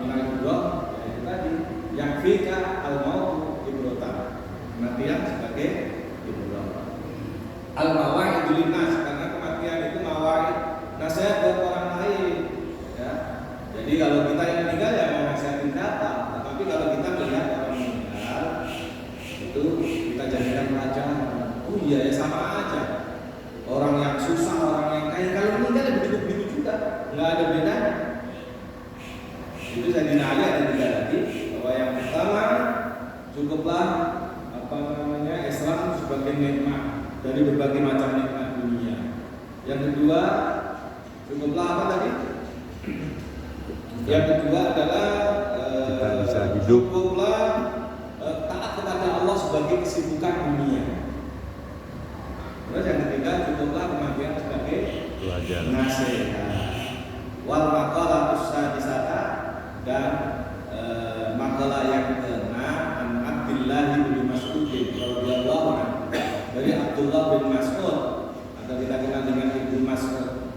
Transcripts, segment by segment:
minal ibroh, yaitu tadi yang fika al-maut ibrotan, kematian sebagai ibroh. Al-mawa'idul linnas, karena kematian itu mawa'id, nasihat buat orang lain. Ya. Jadi kalau kita yang meninggal ya mau nasihatin siapa? Tapi kalau kita melihat orang meninggal, itu kita jadikan pelajaran. Oh iya ya, sama aja. Orang yang susah, orang yang kaya, kalau meninggal ya begitu-begitu juga, nggak ada bedanya. Itu saya dinali ada tiga lagi, bahwa yang pertama cukuplah Islam sebagai nikmat dari berbagai macam nikmat dunia. Yang kedua cukuplah apa tadi? Yang kedua adalah kita bisa hidup. Cukuplah taat kepada Allah sebagai kesibukan dunia. Terus yang ketiga cukuplah kematian sebagai pelajaran. nasihat. Wal maqalatus sadisata, dan makalah yang ke-6 an Abdullah bin Mas'ud radhiyallahu anhu, dari Abdullah bin Mas'ud atau kita kenal dengan Ibnu Mas'ud.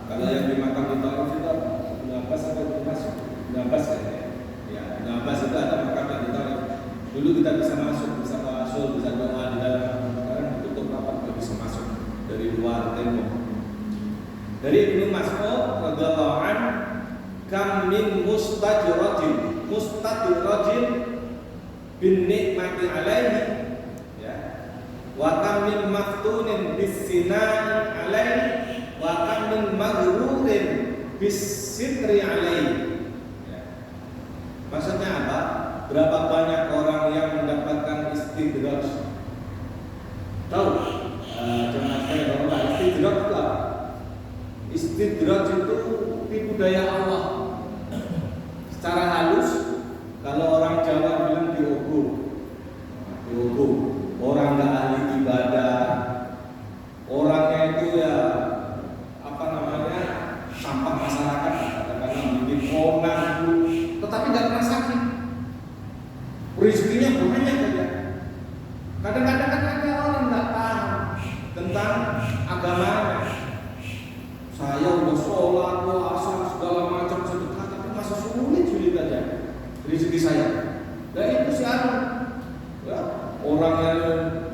Kalau yang di makam itu itu Ibnu Abbas atau Ibnu Mas'ud? Ibnu Abbas kan ya. Ya, Ibnu Abbas itu ada makam yang kita dulu kita bisa masuk, bisa masuk, bisa doa di dalam, sekarang tutup rapat nggak bisa masuk dari luar tembok. Dari Ibnu Mas'ud radhiyallahu anhu, kam min mustajirajin bin nikmati alaihi, ya, wa kam min maftunin bis sinai alaihi, wa kam min maghrurin bis sitri alaihi, ya. Maksudnya apa? Berapa banyak orang yang mendapatkan istidraj? Tahu? Jangan saya bahwa istidraj itu apa? Istidraj itu tipu daya Allah. Secara halus, kalau orang Jawa bilang diogo, orang nggak ahli ibadah, orangnya itu ya sampah masyarakat, kadang-kadang bikin orang, tetapi nggak pernah sakit, rezekinya banyak saja. Kadang-kadang kan ada orang nggak paham tentang agamanya. Saya udah sholat, puasa, segala macam sedekah, tapi masih sulit aja rezeki saya. Dan itu siapa? Ya, orang yang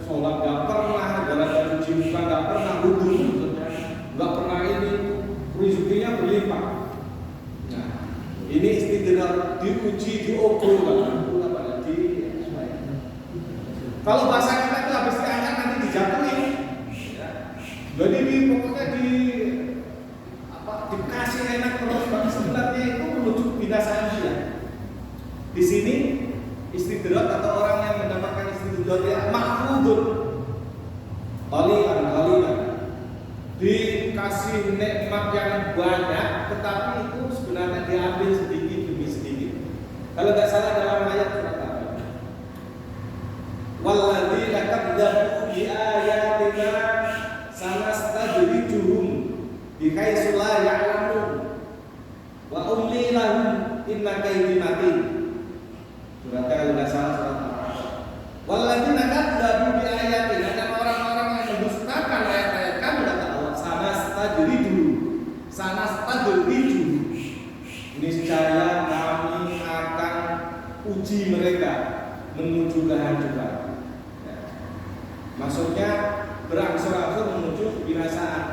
sholat nggak pernah, gara-gara cuci muka nggak pernah, wudhu maksudnya nggak pernah, ini rezekinya berlimpah. Nah, ini istidraj, diuji, diukur, kalau bahasa kita itu habis diangkat nanti dijatuhin. Ya. Jadi pokoknya dikasih enak terus, tapi sebenarnya itu menuju kebinasaan dia. Di sini istidraj atau orang yang mendapatkan istidraj ya mahfudun, qalilan, dikasih nikmat yang banyak, tetapi itu sebenarnya diambil sedikit demi sedikit. Kalau nggak salah dalam ayat surat apa? Walladzina kadzdzabu bi ayatina sanastadrijuhum bihaitsu la ya'lamun wa umli lahum inna kaydi matin. Surat kalau nggak salah surat Al-A'raf. Walladzina kadzdzabu bi ayatina, dan orang-orang yang mendustakan ayat-ayat kami, kata Allah, sanastadrijuhum, niscaya kami akan uji mereka menuju kehancuran. Ya. Maksudnya berangsur-angsur menuju kebinasaan.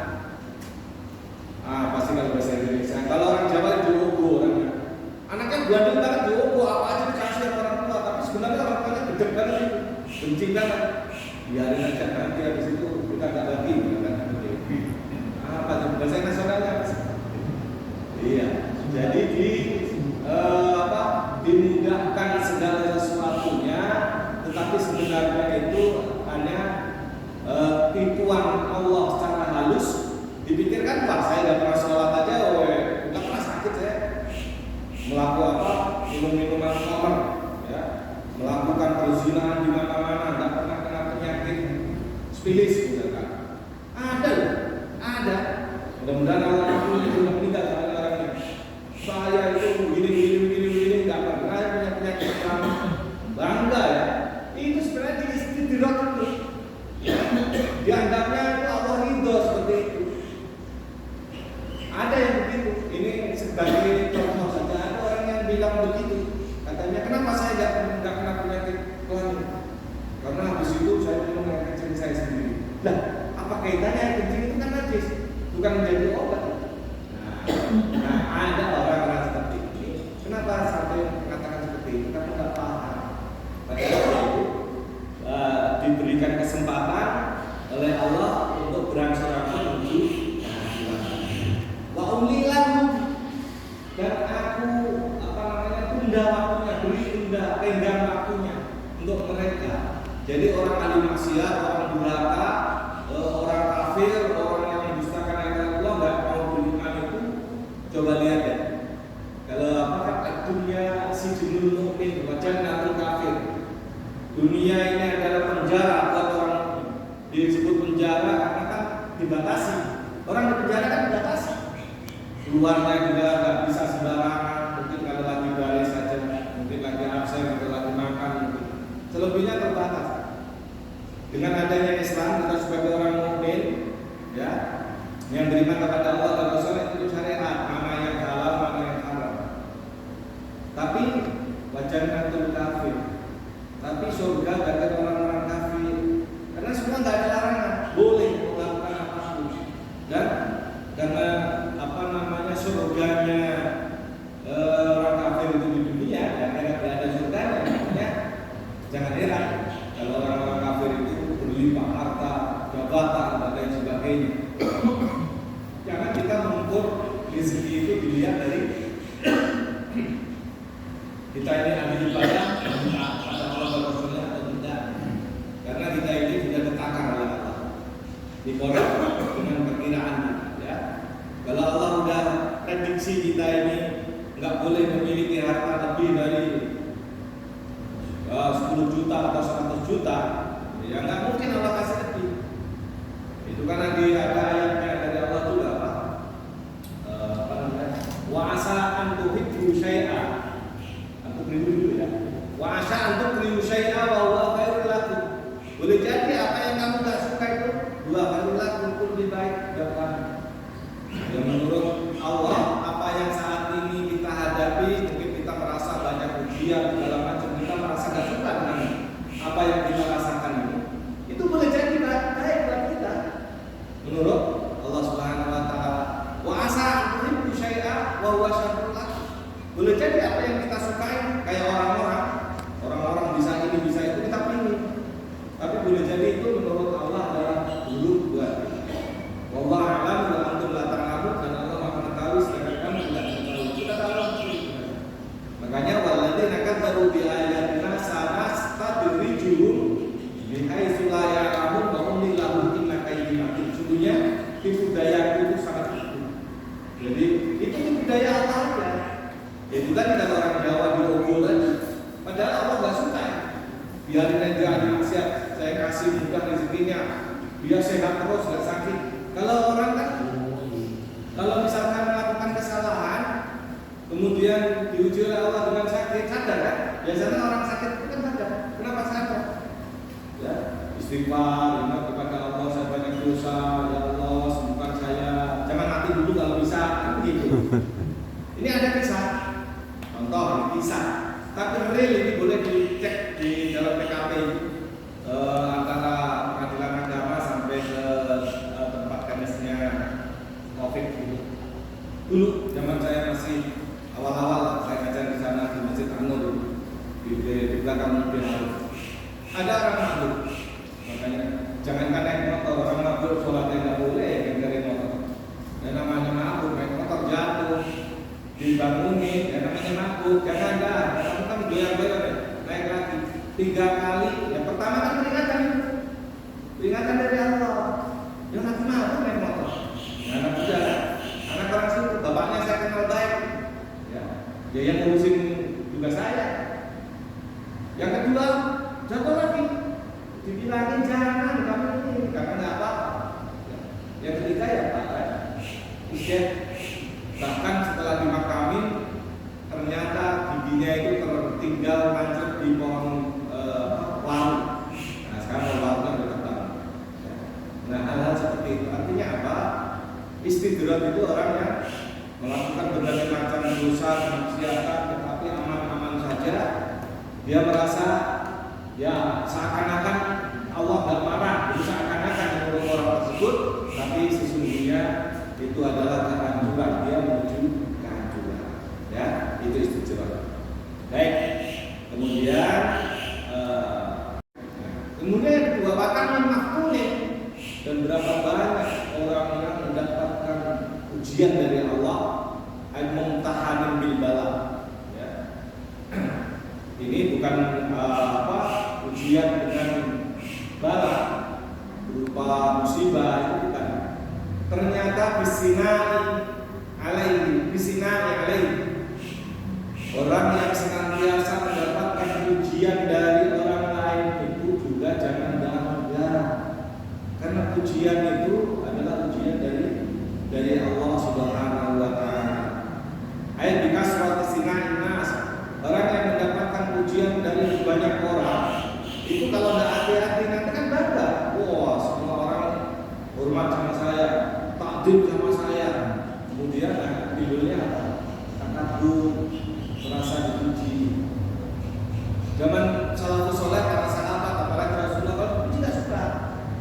Pasti kalau bahasa Indonesia. Kalau orang Jawa diogo orangnya. Anaknya bandel banget, diogo apa aja dikasih orang tua, tapi sebenarnya orang tuanya gede banget, benci banget. Biarin aja, nanti habis itu kita nggak lagi kan. Apa bahasa nasionalnya? Iya. Jadi dimudahkan segala sesuatunya, tetapi sebenarnya itu hanya tipuan Allah secara halus. Dipikirkan, Pak, saya nggak pernah sholat aja, nggak pernah sakit saya. Melakukan minum-minuman khamr, ya, melakukan perzinahan di mana-mana, nggak pernah kena penyakit spilis, misalkan. Ada. Mudah-mudahan Allah sudah meninggal orangnya. Saya itu begini, nggak pernah punya penyakit khamr. Bangga ya. Itu sebenarnya istidraj itu. Dianggapnya itu Allah ridho seperti itu. Ada yang begitu. Ini sebagai contoh saja bilang begitu, katanya kenapa saya nggak kena penyakit kelamin? Karena habis itu saya minum air kencing saya sendiri. Lah, apa kaitannya air kencing itu kan najis, bukan menjadi obat. Nah, ada orang-orang seperti ini. Kenapa sampai mengatakan seperti itu? Karena nggak paham. Padahal itu diberikan kesempatan oleh Allah untuk berangsur-angsur menuju wa umlilahu, dan aku tunda waktunya, tenggang waktunya untuk mereka. Jadi orang ahli maksiat, orang durhaka, orang kafir, orang yang mendustakan ayat Allah nggak mau beriman itu, coba lihat ya. Kalau dunia si jumul mukmin wajan natul kafir. Dunia ini adalah penjara buat orang mukmin. Disebut penjara karena kan dibatasi. Orang di penjara kan dibatasi. Keluarnya juga nggak bisa sembarangan. Mungkin kalau lagi baris saja, mungkin lagi absen atau lagi makan, mungkin. Selebihnya terbatas. Dengan adanya Islam, kita sebagai orang mukmin, ya, yang beriman kepada Allah dan Rasul itu syariat, mana yang halal, mana yang haram. Tapi wajannatul kafir. Tapi surga bagi orang-orang kafir. Karena semua nggak ada larangan, boleh melakukan apapun. Dan karena surganya orang kafir itu di dunia dan tidak ada surganya, makanya jangan heran kalau orang-orang kafir itu berlimpah harta, jabatan dan lain sebagainya. Jangan kita mengukur rezeki itu dilihat dari kita ini ahli ibadah pada Allah dan Rasulnya atau tidak, karena kita ini sudah ditakar oleh Allah, dikorek dengan perkiraan kita, ya. Kalau Allah sudah prediksi kita ini nggak boleh memiliki harta lebih dari 10 juta atau 100 juta, ya nggak mungkin Allah kasih lebih. Itu karena ada ayatnya dari Allah juga apa namanya? Wa asa an tuhibbu syai'a. Antum keliru dulu ya. Wa asa an tuhibbu syai'a wa huwa khairul lakum. Boleh jadi apa yang kamu nggak suka itu huwa khairul lakum, lebih baik buat kamu. Dan menurut Allah, apa yang saat ini kita hadapi, mungkin kita merasa banyak ujian segala macam, kita merasa gak suka dengan apa yang kita rasakan ini, itu boleh jadi baik buat kita menurut Allah Subhanahu Wa Taala. Wa asa tuhibbu syai'a wa huwa syarrun lakum. Boleh jadi apa yang kita sukai, kayak orang-orang bisa ini bisa itu kita pilih, tapi boleh jadi itu menurut Allah adalah buruk buat kita. Wallahu a'lam wa antum la ta'lamun, dan Allah Maha mengetahui sedangkan kamu tidak mengetahui. Kita tahu. Makanya walladzina kadzabu bi ayatina sanastadrijuhum min haitsu la ya'lamun wa umli lahum inna kaydi matin. Sesungguhnya tipu daya itu sangat kuat. Jadi itu tipu daya Allah aja. Itu kan kalau orang Jawa diogol aja. Padahal Allah enggak suka. Biarin aja ahli maksiat, saya kasih mudah rezekinya. Biar sehat terus, enggak sakit. Kalau orang kan, kalau misalkan melakukan kesalahan, kemudian diuji oleh Allah dengan sakit, sadar kan? Biasanya orang sakit itu kan sadar. Kenapa sadar? Ya, istighfar, ingat kepada Allah, saya banyak dosa, ya Allah, sembuhkan saya. Jangan mati dulu kalau bisa, kan begitu. Ini ada kisah, contoh kisah. Tapi real ini boleh dicek di dalam PKP antara pengadilan agama sampai ke COVID gitu. Dulu zaman saya masih awal-awal saya ngajar di sana di Masjid An-Nur di belakang mobil ada orang mabuk. Makanya jangankan naik motor, orang mabuk sholatnya nggak boleh dari motor. Dan namanya mabuk, naik motor jatuh, dibangunin, dan namanya mabuk. Jangan dah, kamu kan goyang-goyang naik lagi 3 kali. Yang pertama kan peringatan dari Allah. Yang nanti mabuk naik motor. Anak muda, anak orang situ, bapaknya saya kenal baik, ya, dia yang ngurusin juga saya. Yang kedua, jatuh lagi, dibilangin jangan kamu ini, karena nggak apa-apa. Yang ketiga ya apa? Isya. Bahkan setelah dimakamin, ternyata giginya itu tertinggal mancep di pohon warung. Nah sekarang warungnya udah ketemu. Nah hal-hal seperti itu artinya apa? Istidrat itu orang yang melakukan berbagai macam dosa, kemaksiatan, tetapi saja dia merasa ya seakan-akan Allah nggak marah, itu seakan-akan menurut orang tersebut, tapi sesungguhnya itu adalah kehancuran, dia menuju kehancuran. Ya, itu istijrah. Baik, kemudian yang kedua, bahkan maktulin, dan berapa banyak orang yang mendapatkan ujian dari Allah, al-mumtahanin bil bala. Ya. Ini bukan ujian dengan bala berupa musibah, itu bukan. Ternyata bisinai alaihi. Orang yang senantiasa mendapatkan ujian dari orang lain itu juga jangan bangga, karena ujian itu adalah ujian dari Allah Subhanahu wa taala. Ayat bikasrati sinai nas, orang yang mendapatkan ujian dari banyak orang itu kalau tidak hati-hati nanti kan bangga. Wah, semua orang hormat sama saya, takdim sama saya. Kemudian timbulnya apa? Takabur, merasa dipuji. Zaman salafus saleh para sahabat apalagi Rasulullah kan tidak suka.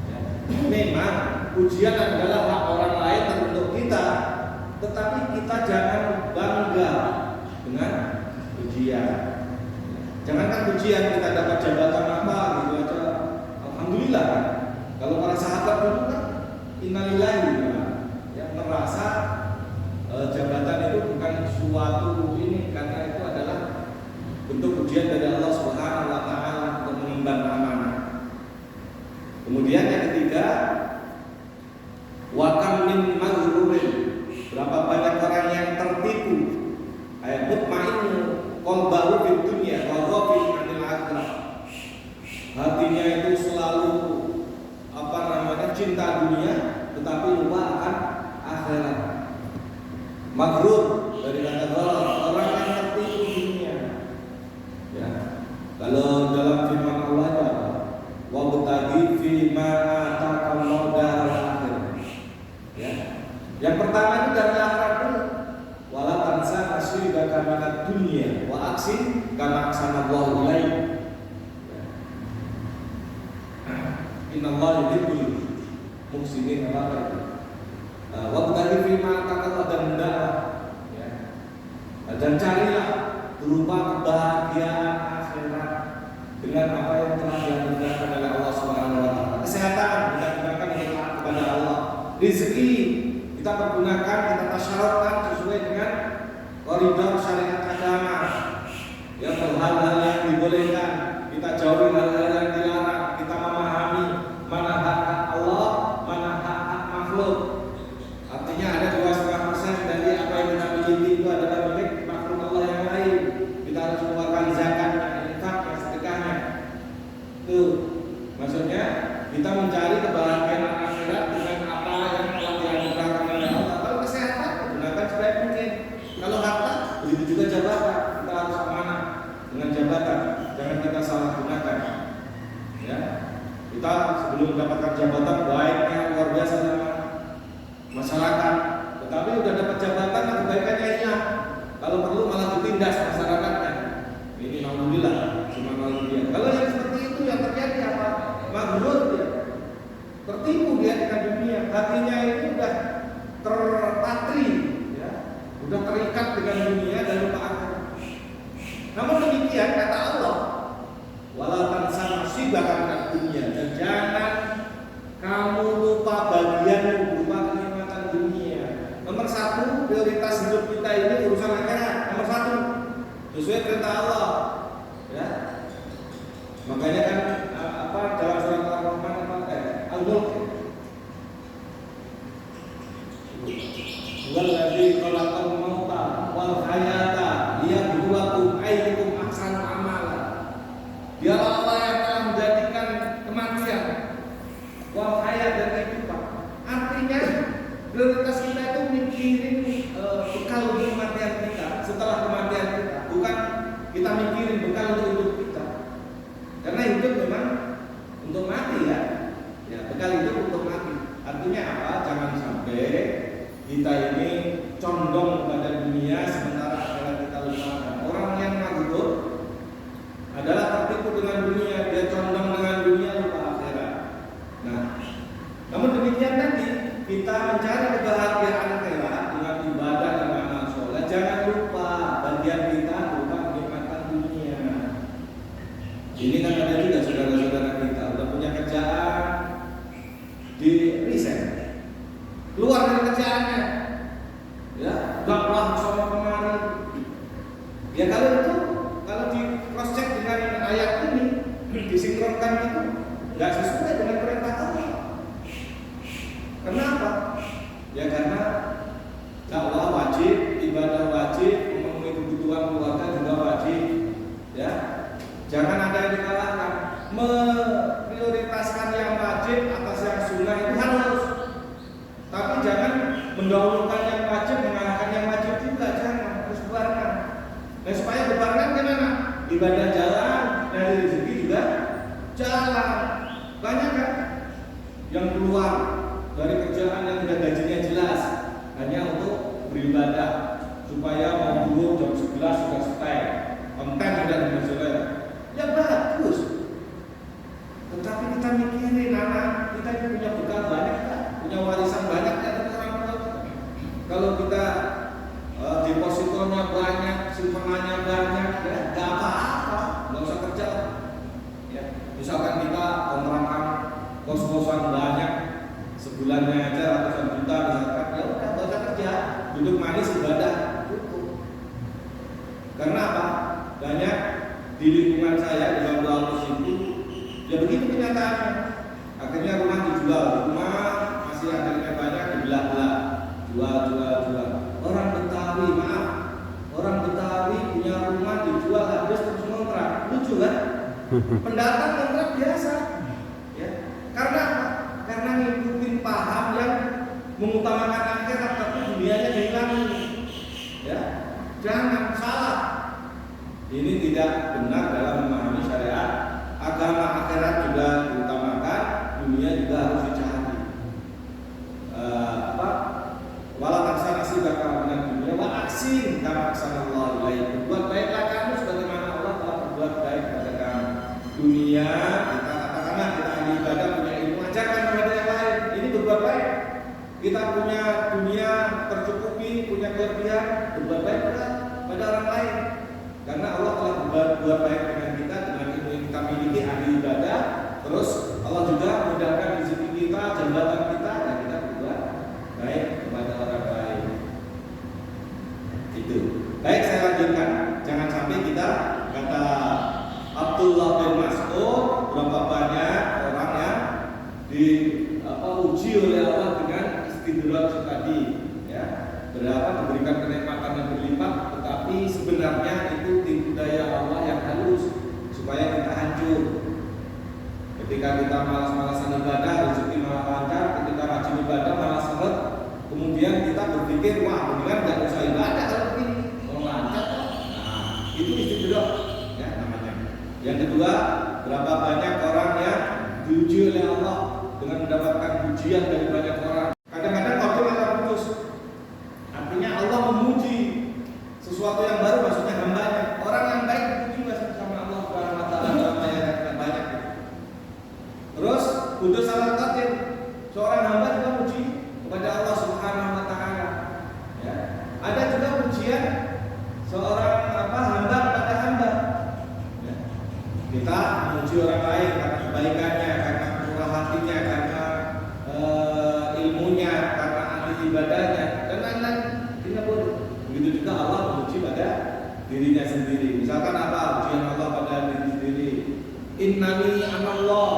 Ya. Memang ujian adalah hak orang lain teruntuk kita, tetapi kita jangan bangga dengan ujian. Jangankan ujian kita dapat jabatan apa gitu aja, alhamdulillah. Kalau para sahabat dulu kan innalillahi, ya, merasa jabatan itu bukan suatu ini, karena itu adalah bentuk ujian dari Allah Subhanahu wa taala untuk mengemban amanah. Kemudian yang ketiga, wa kam min maghrurin, berapa banyak orang yang tertipu, ayat mutmainnu qalbahu fid dunya wa ghafilun 'anil akhirah. Hatinya itu selalu cinta dunia tetapi lupa akan akhirat. Maghrur dari kata gharar, orang yang tertipu dunia. Ya. Kalau dalam firman Allah ada wa butaghi fi ma ataqallahu daral akhir. Ya. Yang pertama itu dari akhirat dulu. Wala tansa nasibaka minad dunya wa aksin kama ahsanallahu ilaik. Innallaha yuhibbul muhsinin wa wabtaghi fi ma ataqallahu dan carilah berupa kebahagiaan akhirat dengan apa yang telah dianugerahkan oleh Allah Subhanahu wa taala. Kesehatan kita gunakan untuk taat kepada Allah. Rezeki kita pergunakan, kita tasyaratkan sesuai dengan koridor syariat agama. Ya, hal-hal yang dibolehkan, kita jauhi hal-hal yang dilarang. Kita memahami mana hak Allah, mana hak makhluk. Artinya ada 2,5% dari apa yang kita miliki itu adalah milik makhluk Allah yang lain. Kita harus mengeluarkan zakatnya, infaknya, sedekahnya. Itu maksudnya kita mencari kebahagiaan akhirat dengan apa yang telah dianugerahkan oleh Allah. Kalau kesehatan gunakan sebaik mungkin. Kalau harta begitu juga jabatan, kita harus amanah dengan jabatan. Jangan kita salah gunakan. Ya, kita sebelum mendapatkan jabatan baiknya luar biasa sama masyarakat, tetapi udah dapat jabatan kebaikannya hilang. Kalau perlu malah ditindas masyarakatnya. Ini alhamdulillah, cuma alhamdulillah. Kalau yang seperti itu yang terjadi apa? Maghrur dia, tertipu dia dengan dunia. Hatinya itu udah terpatri, ya, udah terikat dengan dunia dan lupa akhirat. Namun demikian kata Allah, wala tansa nasibaka minad dunya, dan jangan kamu lupa bagianmu berupa kenikmatan dunia. Nomor satu, prioritas hidup kita ini urusan akhirat. Nomor satu, sesuai perintah Allah. Ya, makanya kan dalam surat Al-Rahman Al-Mulk, wallazi khalaqal mauta wal hayata liyabluwakum ayyukum ahsanu amala. Dialah Allah yang telah menjadikan kematian wal hayat dan kehidupan. Artinya prioritas kita itu mikirin bekal untuk kematian kita setelah kematian kita, bukan kita mikirin bekal untuk hidup kita. Karena hidup Ya kalau di cross check dengan ayat ini disinkronkan itu nggak sesuai dengan perintah Allah. Kenapa? Ya karena dakwah wajib, ibadah wajib, memenuhi kebutuhan keluarga juga wajib. Ya, jangan ada yang dikalahkan. Memprioritaskan yang wajib atas yang sunnah itu harus. Tapi jangan mendahulukan yang wajib mengalahkan yang wajib juga, jangan, harus keluarkan. Dan supaya berbarengan gimana? Ibadah jalan, dari rezeki juga jalan. Banyak kan yang keluar dari kerjaan yang udah gajinya jelas hanya untuk beribadah supaya mau dulu jam 11 sudah selesai, konten sudah selesai. Ya bagus. Tetapi kita mikirin anak kita ini punya bekal banyak kan? Punya warisan banyak kan dari orang tua kita. Kalau kita depositonya banyak, simpanannya banyak, ya nggak apa-apa, nggak usah kerja. Ya, misalkan kita kontrakan kos-kosan banyak, sebulannya aja ratusan juta misalkan, ya udah nggak usah kerja, duduk manis ibadah, cukup. Karena apa? Banyak di lingkungan saya di Bangladesh itu, ya begitu kenyataannya. Akhirnya rumah dijual, rumah masih ada banyak dibelah-belah, jual. Orang Betawi, maaf, orang Betawi punya rumah dijual habis terus ngontrak, lucu kan? Pendatang kontrak biasa, ya. Karena apa? Karena ngikutin paham yang mengutamakan akhirat tapi dunianya dihilangin, ya. Jangan salah. Ini tidak benar dalam memahami syariat. Agama akhirat juga diutamakan, dunia juga harus dicari. Wala taksana sibaka minan dunya wa aksin kama ahsanallahu ilaik. Berbuat baiklah kamu sebagaimana Allah telah berbuat baik kepada kamu. Dunia kita katakanlah kita ahli ibadah punya ilmu, ajarkan kepada yang lain. Ini berbuat baik. Kita punya dunia tercukupi, punya kelebihan, berbuat baik pada orang lain. Karena Allah telah berbuat baik dengan kita dengan ilmu yang kita miliki ahli ibadah. Terus Allah juga mudahkan rezeki kita, jabatan kita, dan kita berbuat baik kepada orang lain. Itu. Baik, saya lanjutkan. Jangan sampai kita kata Abdullah bin Mas'ud, berapa banyak orang yang diuji oleh Allah dengan istidraj tadi, ya. Berapa diberikan kenikmatan yang berlimpah, tetapi sebenarnya itu tipu daya Allah yang halus supaya kita hancur. Ketika kita malas-malasan ibadah, rezeki malah lancar. Ketika rajin ibadah malah seret. Kemudian kita berpikir, wah mendingan nggak usah ibadah kalau begini, kalau lancar. Nah, itu istidraj, ya namanya. Yang kedua, berapa banyak orang yang diuji oleh Allah dengan mendapatkan pujian dari banyak orang. Kadang-kadang waktu malah putus. Artinya Allah memuji sesuatu yang baru, maksudnya hambanya. Orang yang baik dipuji sama Allah Subhanahu wa taala dalam ayat yang banyak. Terus kudus salat qadim, seorang hamba juga puji kepada Allah Subhanahu wa taala. Ya. Ada juga pujian seorang hamba kepada hamba. Ya. Kita memuji orang lain karena kebaikannya, karena murah hatinya, karena ilmunya, karena ahli ibadahnya, dan lain-lain. Tidak boleh. Begitu juga Allah memuji pada dirinya sendiri. Misalkan apa? Pujian Allah pada diri sendiri. Innani anallah.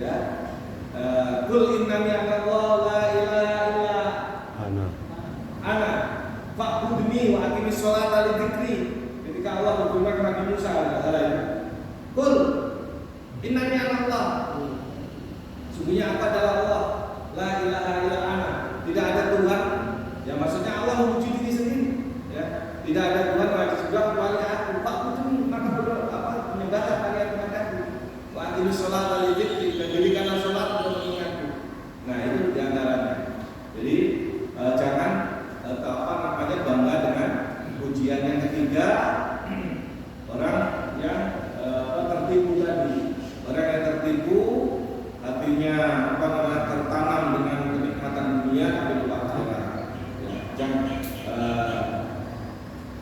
Ya. Qul innani anallah la ilaha illa ana fa'budni wa aqimis sholata li dzikri. Ketika Allah berfirman kepada Musa, Qul innani anallah. Sungguhnya apa adalah Allah? La ilaha illa ana. Tidak ada Tuhan. Ya maksudnya Allah memuji diri sendiri. Ya. Tidak ada Tuhan wajib juga kecuali aku. Fa'budni, maka menyembahlah kalian kepadaku. Wa aqimis sholata li dzikri, dan dirikanlah salat untuk mengingatku. Nah, itu diantaranya. Jadi jangan bangga dengan pujian. Yang ketiga, orang yang tertipu tadi. Orang yang tertipu hatinya tertanam dengan kenikmatan dunia tapi lupa akhirat. Jangan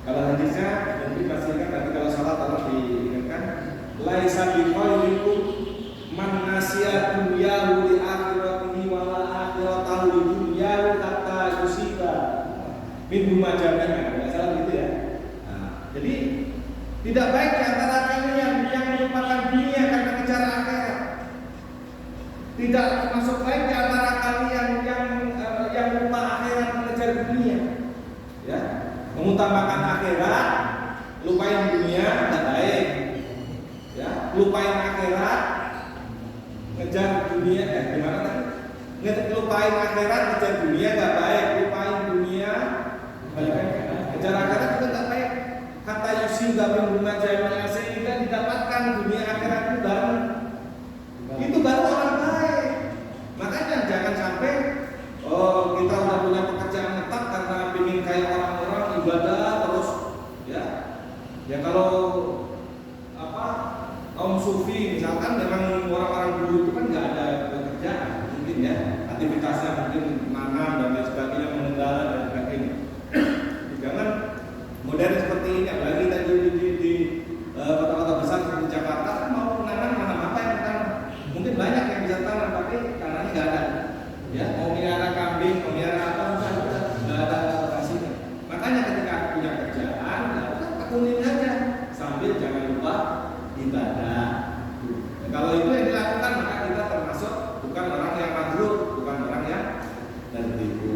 kalau hadisnya mungkin masih ingat, nanti kalau salah tolong diingatkan. Laisa bi khairikum man nasiya dunyahu li akhiratihi wa la akhiratahu li dunyahu hatta yusiba min majami'a. Enggak salah gitu ya. Nah, Tidak baik di antara kalian yang melupakan dunia karena mengejar akhirat. Tidak termasuk baik di antara kalian yang lupa akhirat mengejar dunia. Ya, mengutamakan akhirat, lupain dunia tidak baik. Ya, lupain akhirat, ngejar dunia. Gimana tadi? Lupain akhirat, ngejar dunia tidak baik. Lupain dunia, ngejar akhirat juga tidak baik. Kata Yusin Gabin Bunga Jami'ah sehingga didapatkan dunia akhirat itu baru. Itu baru orang baik. Makanya jangan sampai kita udah punya pekerjaan tetap karena ingin kayak orang-orang ibadah terus, ya. Ya kalau kaum sufi misalkan memang orang-orang dulu itu kan nggak ada pekerjaan, mungkin ya aktivitasnya mungkin nanam dan lain sebagainya, mengendara dan sebagainya. Jangan modern seperti ini, apalagi tadi di kota-kota besar seperti Jakarta kan mau menanam apa yang tanam, mungkin banyak yang bisa tanam tapi tanahnya nggak ada. Ya, mau melihara kambing, mau melihara apa nggak ada lokasinya. Makanya ketika punya kerjaan, ya tekunin aja sambil jangan lupa ibadah. Nah, kalau itu yang dilakukan maka kita termasuk bukan orang yang makruh, bukan orang yang tertipu.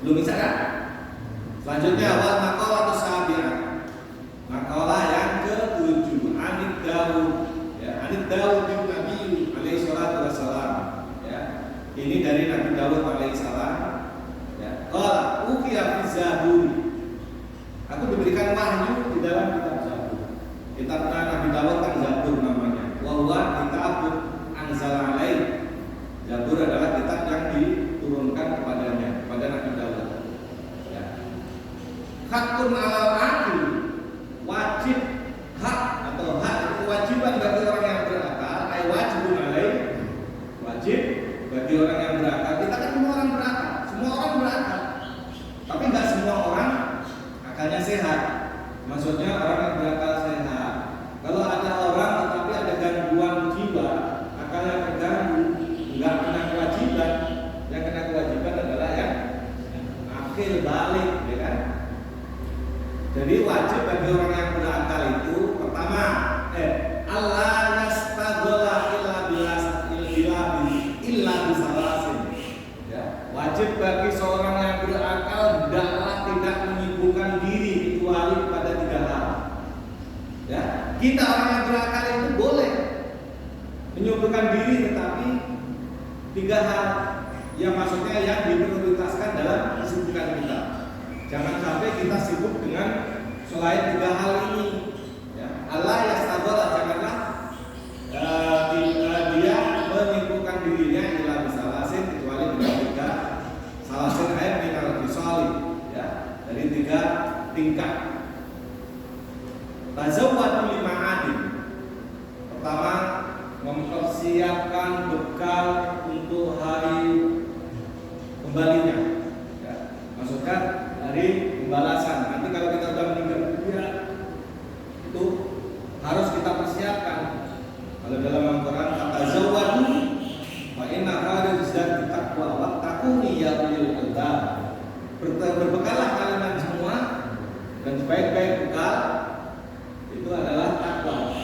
Belum bisa kan? Selanjutnya wal maqalah as-sabi'ah. Maqalah yang ke-7 Anid Daud. Ya, Anid Daud bin Nabi alaihi salatu wassalam. Ya. Ini dari Nabi Daud alaihi salam. Ya. Qala uqiya fi Zabur. Aku diberikan wahyu di dalam kitab Zabur. Kitab Nabi Daud kan Zabur namanya. Wa huwa kitabun anzala alaihi. Zabur adalah kitab yang diturunkan kepadanya, kepada Nabi Daud. Hakun alal akil, wajib hak atau hak itu kewajiban bagi orang yang berakal. Ay wajibun alaih, wajib bagi orang yang berakal. Kita kan semua orang berakal, semua orang berakal. Tapi nggak semua orang akalnya sehat. Maksudnya orang yang berakal sehat. Kalau ada orang tetapi ada gangguan jiwa, akalnya terganggu, nggak kena kewajiban. Yang kena kewajiban adalah yang akil balik, ya kan? Jadi wajib bagi orang yang berakal itu pertama, Allah yastaghala illa bisalasin. Ya, wajib bagi seorang yang berakal hendaklah tidak menyibukkan diri kecuali pada 3 hal. Ya, kita orang yang berakal itu boleh menyibukkan diri tetapi 3 hal yang maksudnya yang diprioritaskan dalam kesibukan kita. Jangan sampai kita sibuk dengan selain 3 hal ini. Ya. Allah yastaghala, janganlah dia menyibukkan dirinya ila bisalasin kecuali dengan 3 salasin ayat minal bisali, ya, dari 3 tingkat. Tazawwadu lima'adin. Pertama, mempersiapkan bekal untuk hari kembalinya. Ya. Maksudnya dari pembalasan. Nanti kalau kita sudah meninggal dunia itu harus kita persiapkan. Kalau dalam Al-Quran kata zawadu wa inna khairaz zadi taqwa wa taquni ya ulil albab. Berbekallah kalian semua dan sebaik-baik bekal itu adalah takwa.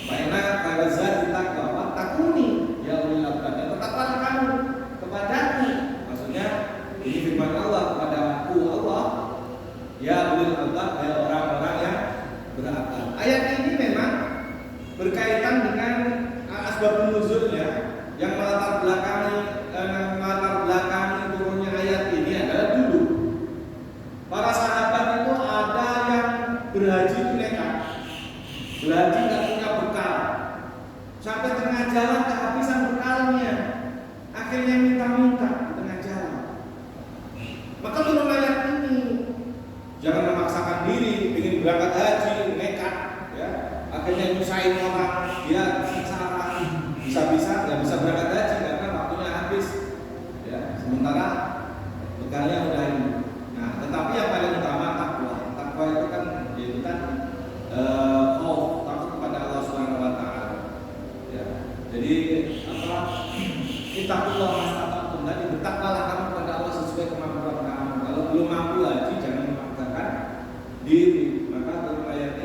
Wa inna khairaz zadi taqwa wa taquni ya ulil albab. Dan tetaplah kamu kepadaku. Maksudnya ini firman Allah kepada Allah, ya ulil albab, ya orang-orang yang berakal. Ayat ini memang berkaitan dengan asbabun nuzulnya yang melatar belakangi turunnya ayat ini adalah dulu para sahabat itu ada yang berhaji itu nekat, berhaji nggak punya bekal, sampai tengah jalan kehabisan bekalnya, akhirnya minta-minta di tengah jalan. Maka turun ayat ini, jangan memaksakan diri ingin berangkat haji nekat, ya. Akhirnya nyusahin orang, dia sengsara, bisa-bisa nggak bisa berangkat haji karena waktunya habis, ya. Sementara bekalnya udah ini. Nah, tetapi yang paling utama takwa. Takwa itu kan yaitu kan takut kepada Allah Subhanahu Wa Taala. Ya. Jadi Ittaqullah mastata'tum, tadi bertakwalah kamu kepada Allah sesuai kemampuan kamu. Kalau belum mampu haji jangan memaksakan diri. Maka turun ayat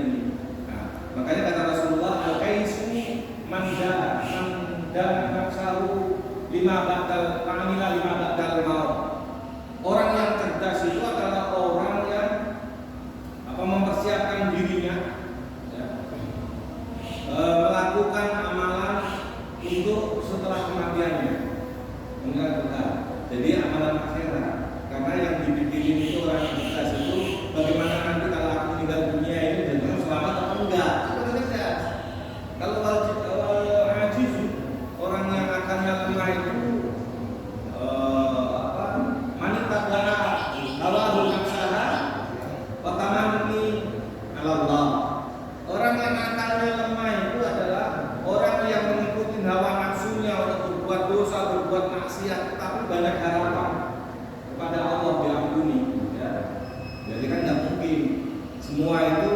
semua itu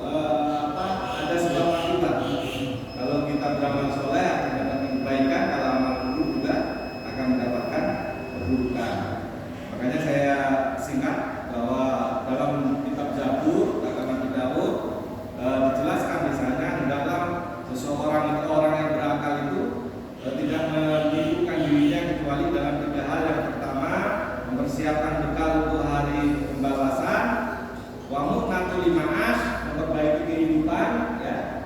ada sebab akibat. Kalau kita beramal soleh akan mendapatkan kebaikan, kalau amal buruk juga akan mendapatkan keburukan. Makanya saya singkat bahwa dalam kitab Zabur kata Nabi Daud dijelaskan misalnya dalam seseorang itu, orang yang berakal itu tidak menyibukkan dirinya kecuali dalam 3 hal. Yang pertama, mempersiapkan bekal untuk hari pembalasan, wa mu'natul ma'ash, memperbaiki kehidupan, ya.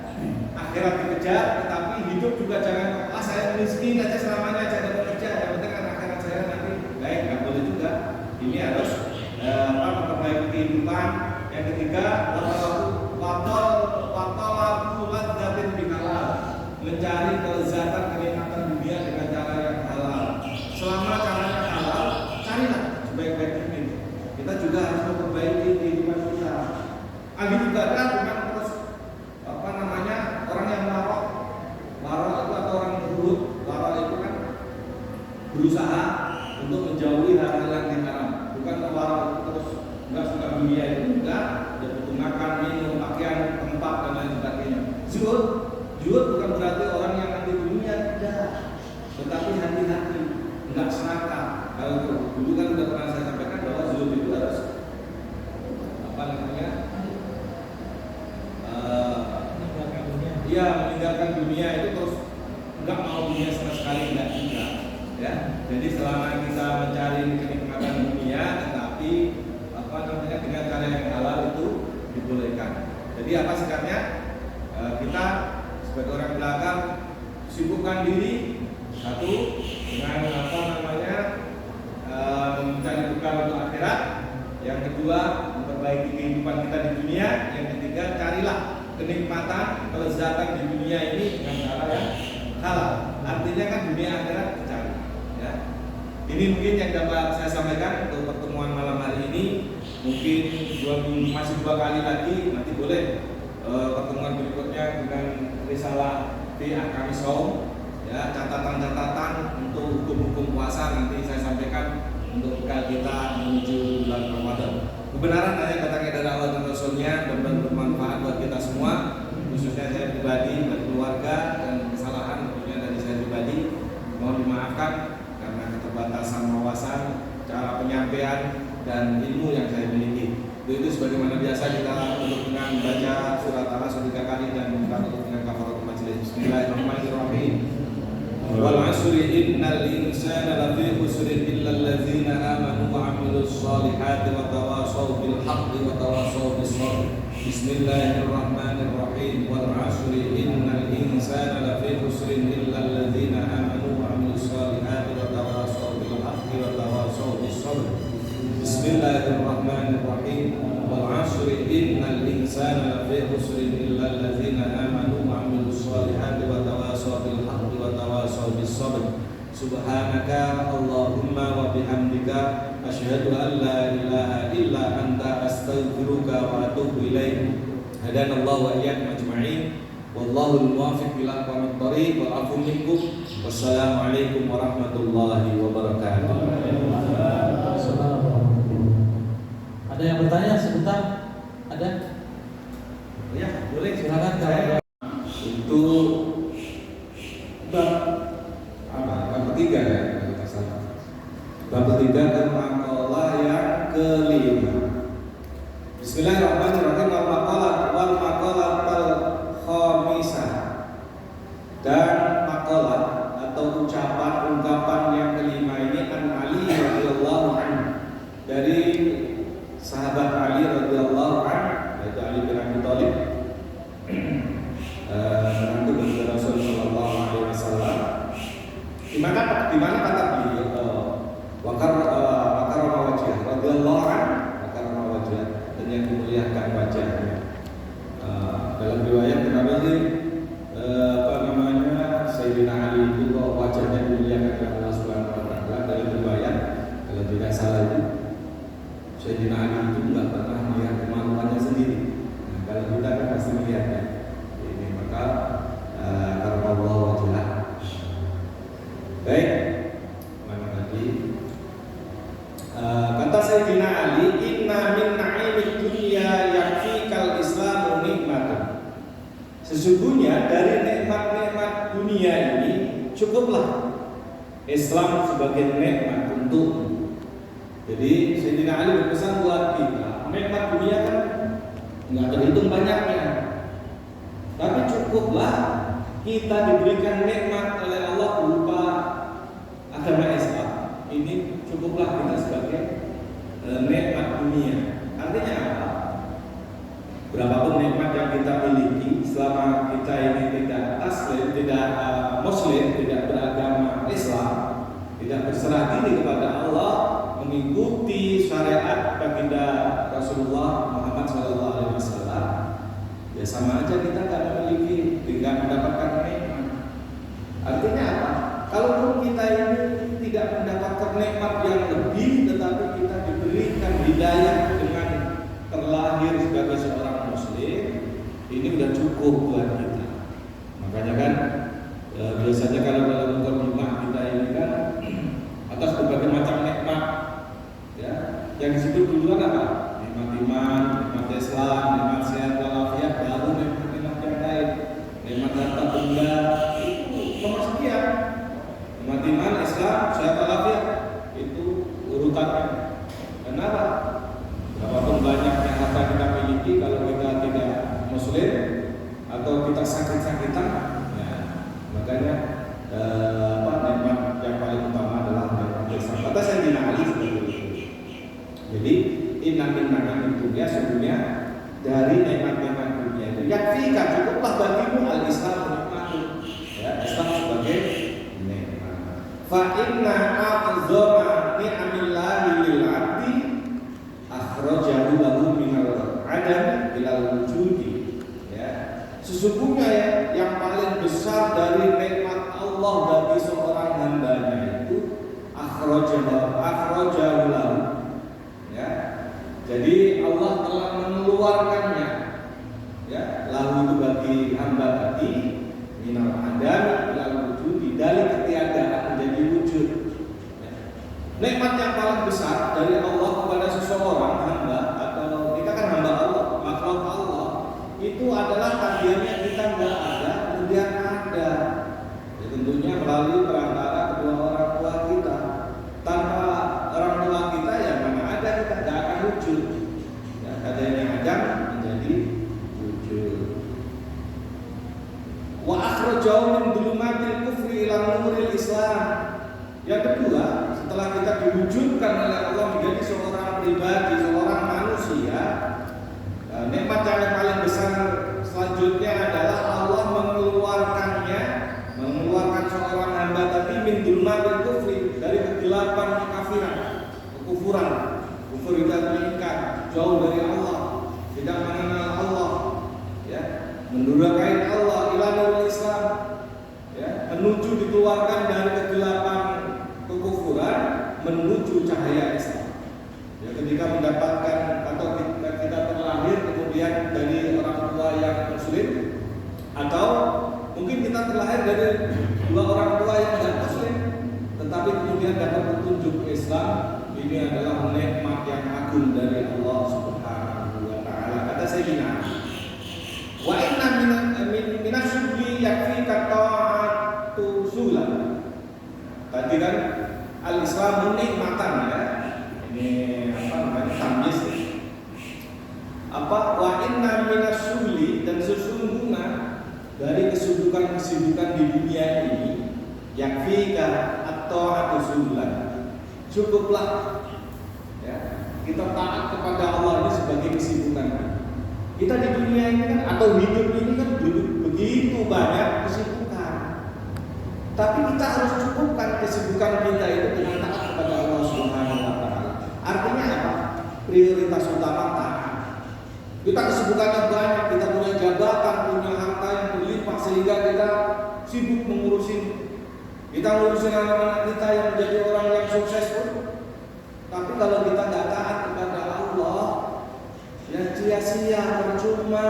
Akhirat dikejar, tetapi hidup juga jangan saya miskin aja selamanya aja dapat kerja, yang penting kan akhirat saya nanti baik, nggak boleh juga. Ini harus memperbaiki kehidupan. Yang ketiga, mencari kelezatan kenikmatan dunia dengan cara yang halal. Selama caranya halal, carilah sebaik-baik mungkin. Kita juga harus memperbaiki kehidupan kita. Ahli ibadah bukan terus orang yang marok itu atau orang yang buruk. Marok itu kan berusaha untuk menjauhi hal-hal yang diharam. Bukan marok terus nggak suka dunia itu enggak, dia butuh makan, minum, pakaian, tempat dan lain sebagainya. Zuhud bukan berarti orang yang anti dunia, tidak. Tetapi hati-hati, enggak serakah. Kalau dulu kan sudah pernah saya sampaikan bahwa zuhud itu harus meninggalkan dunia itu terus enggak mau dunia sama sekali, enggak juga. Ya, jadi selama kita mencari kenikmatan dunia, tetapi dengan cara yang halal itu dibolehkan. Jadi apa sikapnya? Kita sebagai orang belakang sibukkan diri satu dengan mencari bekal untuk akhirat. Yang kedua, memperbaiki kehidupan kita di dunia. Yang ketiga, carilah kenikmatan, kelezatan di dunia ini dengan cara yang halal. Artinya kan dunia akhirat dicari. Ya. Ini mungkin yang dapat saya sampaikan untuk pertemuan malam hari ini. Mungkin masih 2 kali lagi, nanti boleh pertemuan berikutnya dengan risalah fi ahkami shaum, ya, catatan-catatan untuk hukum-hukum puasa nanti saya sampaikan untuk bekal kita menuju bulan Ramadan. Kebenaran hanya datangnya dari Allah dan Rasulnya dan bermanfaat buat kita semua, khususnya saya pribadi, buat keluarga, dan kesalahan tentunya dari saya pribadi mohon dimaafkan karena keterbatasan wawasan, cara penyampaian dan ilmu yang saya miliki. Itu sebagaimana biasa kita untuk dengan baca surat Al-Asr 3 kali dan kita tutup dengan kafaratul majelis. Bismillahirrahmanirrahim. Wal 'asri innal insana lafi khusrin illa allazina amanu wa 'amilus solihati wa tawashaw bil haqqi wa tawashaw bis sabr. Bismillahirrahmanirrahim. Wal 'asri innal insana lafi khusrin illa allazina amanu wa 'amilus solihati wa tawashaw bil haqqi wa tawashaw bis sabr. Bismillahirrahmanirrahim. Wal 'asri innal insana lafi khusrin illa allazina amanu wa 'amilus solihati wa tawashaw bil haqqi wa tawashaw bis sabr. Subhanaka Allahumma wa bihamdika asyhadu an la ilaha illa anta astaghfiruka wa atubu ilaik. Hadanallahu wa iyyakum ajma'in. Wallahu al-muwaffiq ila aqwamit thoriq wal 'afwu minkum. Wassalamualaikum warahmatullahi wabarakatuh. Ada yang bertanya sebentar? Ada? Ya, boleh Silakan. Itu bab ketiga ya, bab ketiga dan makalah yang kelima. Bismillahirrahmanirrahim. Wal makalah khamisah, dan makalah atau ungkapan yang kelima ini an Ali radhiyallahu anhu, dari sahabat Ali radhiyallahu anhu, yaitu Ali bin Abi Thalib, menantu dari Rasul sallallahu alaihi wasallam. Di mana kata beliau wakarama wajah radhiyallahu anhu, wakarama wajah, dan yang dimuliakan wajahnya. Dalam riwayat kenapa sih Sayyidina Ali itu kok wajahnya dimuliakan oleh Allah Subhanahu wa taala? Dalam riwayat, kalau tidak salah itu Sayyidina Ali itu tidak pernah melihat kemaluannya sendiri. Nah, kalau kita kan pasti melihatnya. Ini maka karamallahu wajhah. Baik, mana tadi? Kata Sayyidina Ali, inna min na'imid dunya yakfikal Sesungguhnya dari nikmat-nikmat dunia ini cukuplah Islam sebagai nikmat untukmu. Jadi Sayyidina Ali berpesan buat kita, nikmat dunia kan nggak terhitung banyaknya, tapi cukuplah kita diberikan nikmat oleh Allah berupa agama Islam. Ini cukuplah kita sebagai nikmat dunia. Artinya apa? Berapapun nikmat yang kita miliki, selama kita ini tidak taslim, tidak muslim, tidak beragama Islam, tidak berserah diri kepada Allah, mengikuti syariat baginda Rasulullah Muhammad SAW, ya sama aja kita tidak memiliki, tidak mendapatkan nikmat. Artinya apa? Kalau kita ini tidak mendapatkan nikmat yang lebih, tetapi kita diberikan hidayah dengan terlahir sebagai seorang muslim, ini sudah cukup buat kita. Makanya kan biasanya kalau dalam mukadimah kita ini kan atas berbagai macam nikmat, ya, yang disebut duluan apa? Nikmat iman, nikmat Islam, nikmat sehat walafiat, baru nikmat yang lain, nikmat harta benda, itu nomor sekian. Nikmat iman, Islam, sehat walafiat, itu urutannya. Kenapa? Berapapun banyaknya harta kita miliki, kalau kita tidak muslim atau kita sakit-sakitan, ya, makanya nikmat yang paling utama adalah nikmat Islam. Kata Sayyidina Ali seperti itu. Jadi inna min dunia, sebenarnya dari nikmat-nikmat dunia itu yakfika, cukuplah bagimu al-Islam nikmatu, ya, Islam sebagai nikmat. Fa inna a'zama ni'amillahi lil 'abdi akhrajahu lahu minal 'adam ilal wujudi. Ya. Sesungguhnya ya, yang paling besar dari nikmat Allah bagi seorang hambanya itu akhrajahu lahu. Ya. Jadi Allah telah mengeluarkannya, ya, lahu itu bagi hamba tadi minal 'adam ilal wujudi, dari ketiadaan menjadi wujud. Ya. Nikmat yang paling besar dari Allah kepada seseorang hamba, atau kita kan hamba Allah, makhluk Allah, itu adalah tadinya kita nggak ada, kemudian ada. Ya, tentunya melalui perantara kedua orang tua kita. Tanpa orang tua kita, ya mana ada kita nggak akan wujud. Ya, adanya Adam menjadi wujud. Wa akhrajahu min dhulumatil kufri ila nuril Islam. Yang kedua, setelah kita diwujudkan oleh Allah menjadi seorang pribadi, seorang manusia, nikmat yang paling besar selanjutnya adalah Allah mengeluarkan seorang hamba tadi min dhulumatil kufri, dari kegelapan kekafiran, kekufuran. Kufur itu meningkat, jauh dari Allah, tidak mengenal Allah, ya, mendurhakai Allah, ila nuril Islam, ya, menuju dikeluarkan dari kegelapan kekufuran menuju cahaya Islam. Ya, ketika mendapatkan atau kita terlahir kemudian dari orang tua yang muslim, atau mungkin kita terlahir dari dua orang tua yang tidak muslim, tetapi kemudian dapat petunjuk Islam, ini adalah nikmat yang agung dari Allah Subhanahu wa taala. Kata Sayyidina, wa inna minasyukri yakfika ta'atu sulan. Tadi kan al-Islam nikmatan, ya. Ini apa namanya? Tamyiz. Apa wa inna minasyukri, dan sesungguhnya dari kesibukan-kesibukan di dunia ini yakfika at-ta'atu sulan. Cukuplah, ya, kita taat kepada Allah ini sebagai kesibukan. Kita di dunia ini kan, atau hidup ini kan begitu banyak kesibukan. Tapi kita harus cukupkan kesibukan kita itu dengan taat kepada Allah Subhanahu wa taala. Artinya apa? Prioritas utama taat. Kita kesibukannya banyak, kita punya jabatan, punya harta yang berlimpah sehingga kita sibuk mengurusin. Kita ngurusin anak-anak kita yang menjadi orang yang sukses pun. Tapi kalau kita nggak taat kepada Allah, ya sia-sia, percuma.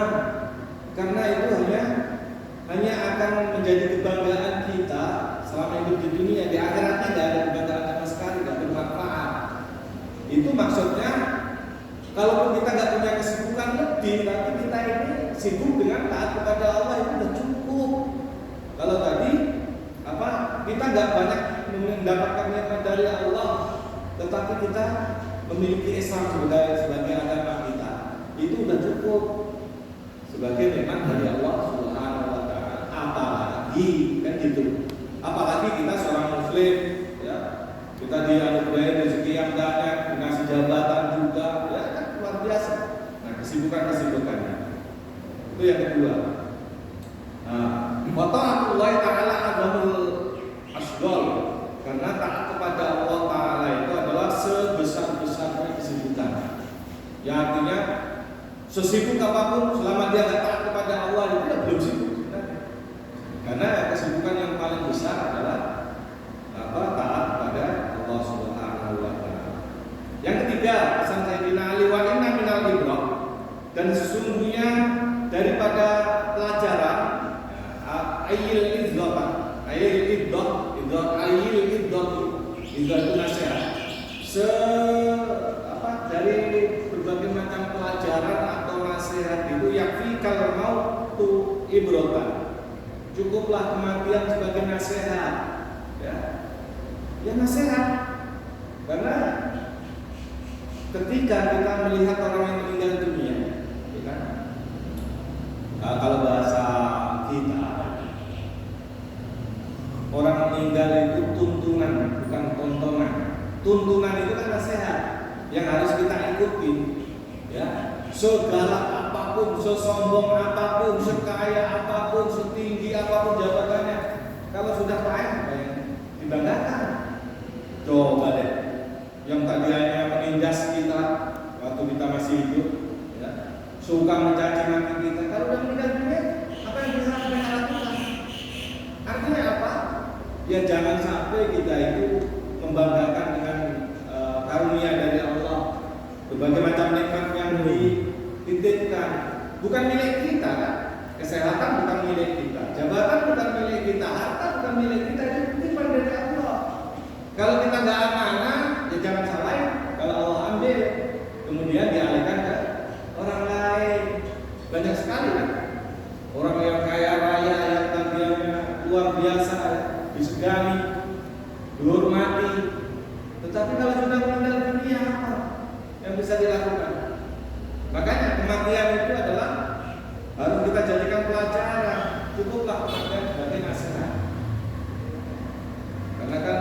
Karena itu hanya akan menjadi kebanggaan kita selama hidup di dunia. Di akhiratnya nggak ada kebanggaan sama sekali, nggak bermanfaat. Itu maksudnya, kalaupun kita nggak punya kesibukan lebih, tapi kita ini sibuk dengan taat kepada Allah itu sudah cukup. Kalau tadi kita nggak banyak mendapatkan nikmat dari Allah, tetapi kita memiliki Islam sebagai agama kita, itu sudah cukup sebagai nikmat dari Allah Subhanahu wa taala. Apalagi kan gitu. Apalagi kita seorang muslim, ya. Kita dianugerahi rezeki yang banyak, dikasih jabatan juga, ya kan luar biasa. Nah, kesibukannya. Itu yang kedua. Wa ta'atullah ta'ala adamul asghal. Karena taat kepada Allah Ta'ala itu adalah sebesar-besarnya kesibukan. Yang artinya sesibuk apapun selama dia tidak taat kepada Allah itu belum sibuk. Karena kesibukan yang paling besar adalah taat kepada Allah Subhanahu wa taala. Yang ketiga, pesan Sayyidina Ali, wa inna minal ibrah, dan sesungguhnya daripada pelajaran ayil iddah itu nasihat. Dari berbagai macam pelajaran atau nasihat itu yakfi kalau mau tu ibrotan. Cukuplah kematian sebagai nasihat, ya nasihat. Karena ketika kita melihat orang yang meninggal dunia, ya kan? Kalau bahasa kita, orang meninggal itu tuntunan, bukan tontonan. Tuntunan itu kan nasihat yang harus kita ikuti, ya. Segala apapun, sesombong apapun, sekaya apapun, setinggi apapun jabatannya, kalau sudah pahit, dibanggakan. Coba deh, yang tadi hanya menindas kita waktu kita masih hidup, ya, suka mencaci maki kita, kalau udah meninggal dunia, apa yang bisa mereka lakukan? Artinya apa? Ya jangan sampai kita itu membanggakan dengan karunia dari Allah, berbagai macam nikmat yang dititipkan, bukan milik kita kan? Kesehatan bukan milik kita, jabatan bukan milik kita, harta bukan milik kita, itu titipan dari Allah. Kalau kita nggak amanah, ya jangan salahin. Kalau Allah ambil, kemudian dialihkan ke orang lain. Banyak sekali kan orang yang kaya raya, yang tabiatnya luar biasa, disegani, dihormati. Tetapi kalau sudah meninggal dunia, apa yang bisa dilakukan? Makanya kematian itu adalah harus kita jadikan pelajaran. Cukuplah kematian sebagai nasihat. Karena kan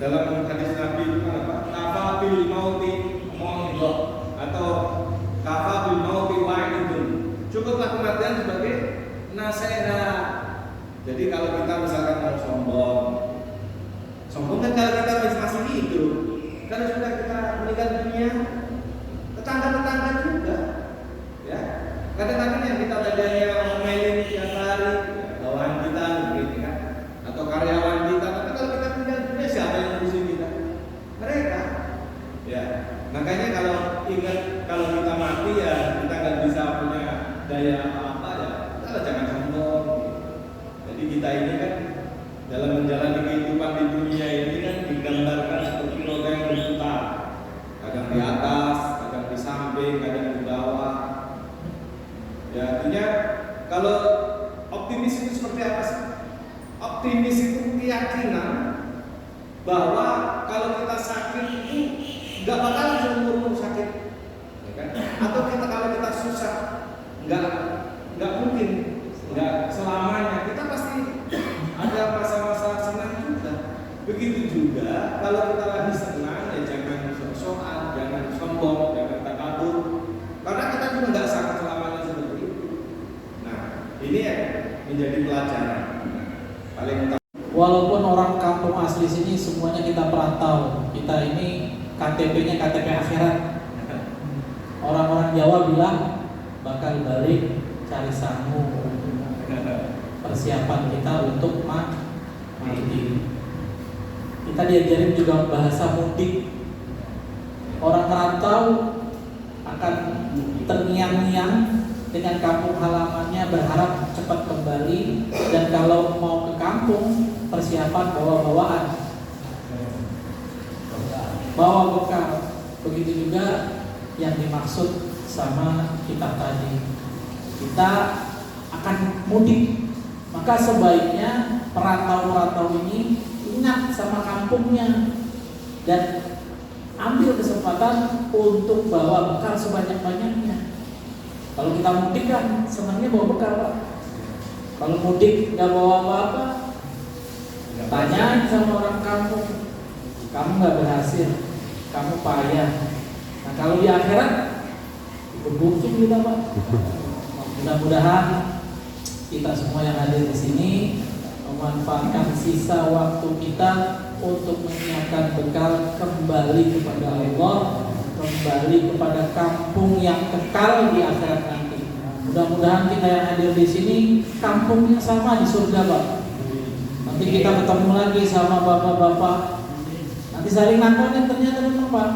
dalam hadis Nabi itu apa? Kafabil mauti mau'idhah atau kafabil mauti wa'idun. Cukuplah kematian sebagai nasihat. Jadi kalau kita misalkan mau sombong kan kalau kita masih hidup, kalau sudah kita meninggal dunia, tetangga juga, ya. Kadang-kadang yang kita tadinya ngomelin tiap hari, bawahan kita begitu kan, atau karyawan kita, tapi kalau kita meninggal dunia siapa yang ngurusin kita? Mereka, ya. Makanya kalau ingat kalau kita mati ya kita nggak bisa punya daya apa ya, kalau jangan sombong. Jadi kita ini kan dalam menjalani kehidupan di dunia ini kan digambarkan seperti roda yang berputar, kadang di atas, kadang di samping, kadang di bawah. Ya artinya kalau optimis itu seperti apa sih? Optimis itu keyakinan bahwa kalau kita sakit itu nggak bakal seumur sakit, ya kan? Atau kalau kita susah nggak mungkin, nggak selamanya. Kita pasti ada masa-masa senang juga. Begitu juga kalau kita lagi senang, ya jangan sok-sokan, jangan sombong, jangan takabur. Karena kita juga nggak sakit selamanya seperti itu. Nah, ini ya menjadi pelajaran. Paling utama. Walaupun orang kampung asli sini semuanya kita perantau, kita ini KTP-nya KTP akhirat. Orang-orang Jawa bilang bakal balik cari sangu. Persiapan kita untuk mati. Kita diajarin juga bahasa mudik. Orang merantau akan terngiang-ngiang dengan kampung halamannya, berharap cepat kembali, dan kalau mau ke kampung persiapan bawa-bawaan, bawa bekal. Begitu juga yang dimaksud sama kitab tadi. kita akan mudik. Maka sebaiknya perantau-perantau ini ingat sama kampungnya dan ambil kesempatan untuk bawa bekal sebanyak-banyaknya. Kalau kita mudik kan senangnya bawa bekal, Pak. Kalau mudik nggak bawa apa-apa, tanyain sama orang kampung, kamu nggak berhasil, kamu payah. Nah kalau di akhirat berbukti kita, Pak. Mudah-mudahan kita semua yang hadir di sini memanfaatkan sisa waktu kita untuk menyiapkan bekal kembali kepada Allah, kembali kepada kampung yang kekal di akhirat nanti. Mudah-mudahan kita yang hadir di sini kampungnya sama di surga, Pak. Nanti kita ketemu lagi sama bapak-bapak. Nanti saling ngakuin ternyata memang, Pak.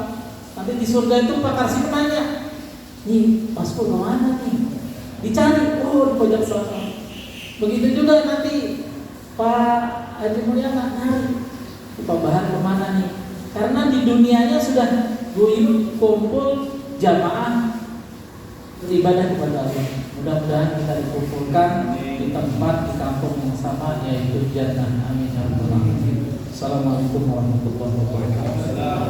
Nanti di surga itu Pak Karsi nanya, nih Mas Pur kemana nih? Dicari, oh di pojok sana. Begitu juga nanti Pak Haji Mulyana nyari, Pak Bahar kemana nih? Karena di dunianya sudah guyub kumpul jamaah beribadah kepada Allah. Mudah-mudahan kita dikumpulkan di tempat di kampung yang sama, yaitu jannah. Amin ya rabbal alamin. Assalamualaikum warahmatullahi wabarakatuh.